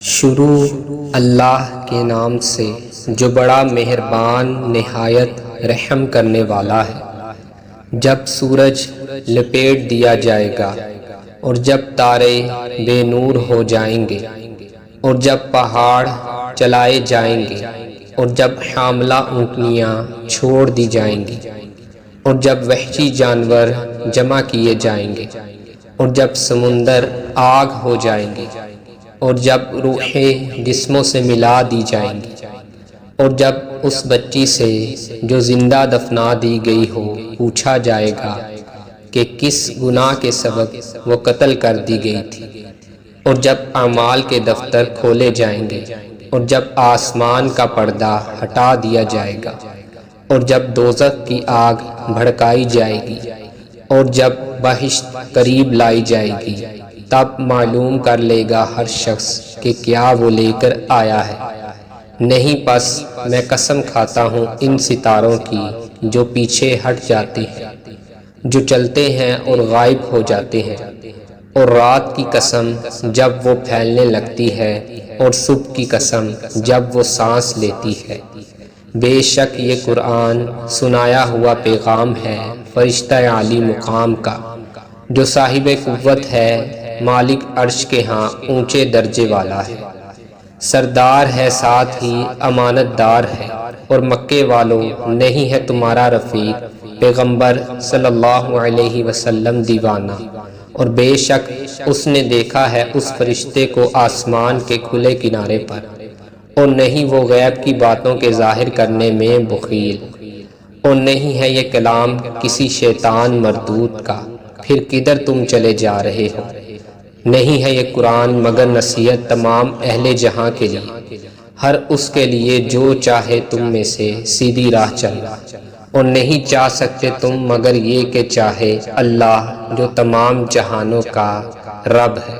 شروع اللہ کے نام سے جو بڑا مہربان نہایت رحم کرنے والا ہے۔ جب سورج لپیٹ دیا جائے گا اور جب تارے بے نور ہو جائیں گے اور جب پہاڑ چلائے جائیں گے اور جب حاملہ اونٹنیاں چھوڑ دی جائیں گی اور جب وحشی جانور جمع کیے جائیں گے اور جب سمندر آگ ہو جائیں گے اور جب روحیں جسموں سے ملا دی جائیں گی اور جب اس بچی سے جو زندہ دفنا دی گئی ہو پوچھا جائے گا کہ کس گناہ کے سبب وہ قتل کر دی گئی تھی، اور جب اعمال کے دفتر کھولے جائیں گے اور جب آسمان کا پردہ ہٹا دیا جائے گا اور جب دوزخ کی آگ بھڑکائی جائے گی اور جب بہشت قریب لائی جائے گی، تب معلوم کر لے گا ہر شخص کہ کیا وہ لے کر آیا ہے۔ نہیں، پس میں قسم کھاتا ہوں ان ستاروں کی جو پیچھے ہٹ جاتے ہیں، جو چلتے ہیں اور غائب ہو جاتے ہیں، اور رات کی قسم جب وہ پھیلنے لگتی ہے، اور صبح کی قسم جب وہ سانس لیتی ہے۔ بے شک یہ قرآن سنایا ہوا پیغام ہے فرشتہ عالی مقام کا، جو صاحب قوت ہے، مالک عرش کے ہاں اونچے درجے والا ہے، سردار ہے، ساتھ ہی امانت دار ہے، اور مکے والوں نہیں ہے تمہارا رفیق پیغمبر صلی اللہ علیہ وسلم دیوانہ، اور بے شک اس نے دیکھا ہے اس فرشتے کو آسمان کے کھلے کنارے پر، اور نہیں وہ غیب کی باتوں کے ظاہر کرنے میں بخیل، اور نہیں ہے یہ کلام کسی شیطان مردود کا، پھر کدھر تم چلے جا رہے ہو؟ نہیں ہے یہ قرآن مگر نصیحت تمام اہل جہاں کے لیے، ہر اس کے لیے جو چاہے تم میں سے سیدھی راہ چلنا، اور نہیں چاہ سکتے تم مگر یہ کہ چاہے اللہ جو تمام جہانوں کا رب ہے۔